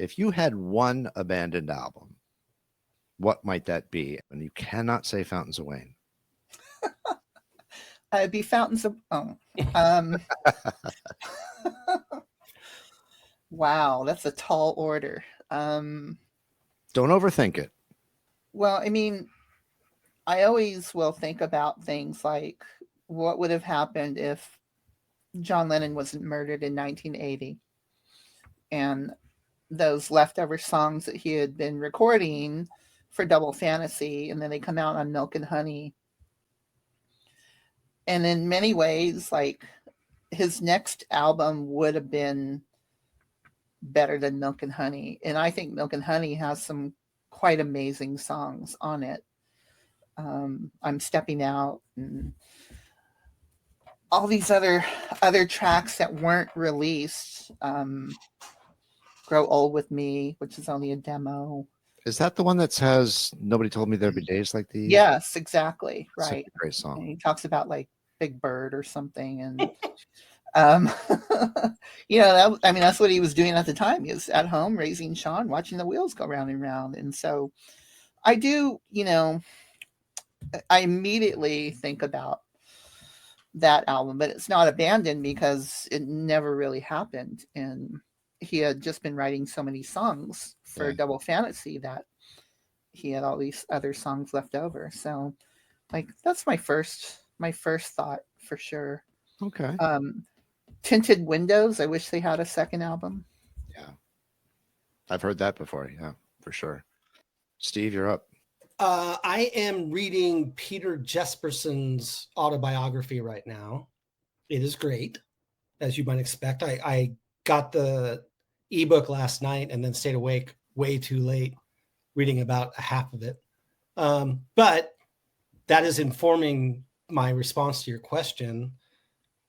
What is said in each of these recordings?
if you had one abandoned album, what might that be? And you cannot say Fountains of Wayne. It'd be Fountains of um wow, that's a tall order. Don't overthink it. Well, I mean, I always will think about things like what would have happened if John Lennon wasn't murdered in 1980 and those leftover songs that he had been recording for Double Fantasy, and then they come out on Milk and Honey. And in many ways, like his next album would have been better than Milk and Honey. And I think Milk and Honey has some quite amazing songs on it. I'm Stepping Out and all these other tracks that weren't released. Grow Old with Me, which is only a demo. Is that the one that says Nobody Told Me There'd Be Days Like These? Yes, exactly. Right. Such a great song. And he talks about like Big Bird or something. And, um, that's what he was doing at the time. He was at home raising Sean, watching the wheels go round and round. And so I do, I immediately think about that album, but it's not abandoned because it never really happened. And he had just been writing so many songs for Double Fantasy that he had all these other songs left over. So like that's my first thought for sure. Okay. Tinted Windows, I wish they had a second album. Yeah. I've heard that before. Yeah, for sure. Steve, you're up. I am reading Peter Jesperson's autobiography right now. It is great, as you might expect. I got the ebook last night and then stayed awake way too late reading about a half of it. But that is informing my response to your question,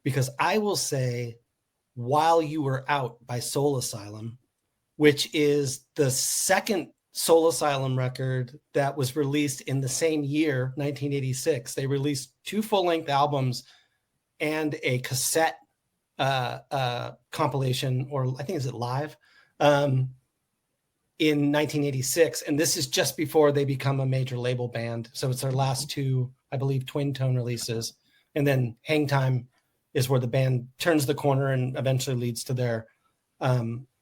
because I will say While You Were Out by Soul Asylum, which is the second Soul Asylum record that was released in the same year, 1986. They released 2 full-length albums and a cassette compilation, or I think is it live, in 1986. And this is just before they become a major label band. So it's their last 2, I believe, twin tone releases. And then Hang Time is where the band turns the corner and eventually leads to their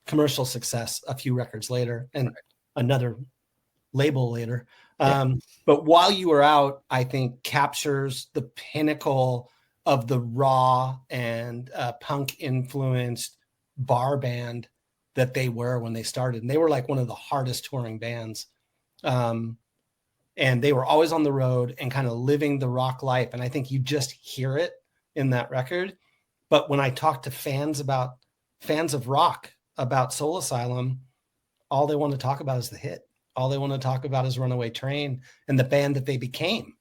commercial success a few records later and another label later. But While You Were Out, I think captures the pinnacle of the raw and punk influenced bar band that they were when they started. And they were like one of the hardest touring bands. And they were always on the road and kind of living the rock life. And I think you just hear it in that record. But when I talk to fans of rock about Soul Asylum, all they want to talk about is the hit. All they want to talk about is Runaway Train and the band that they became.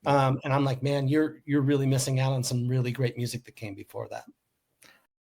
And I'm like, man, you're really missing out on some really great music that came before that.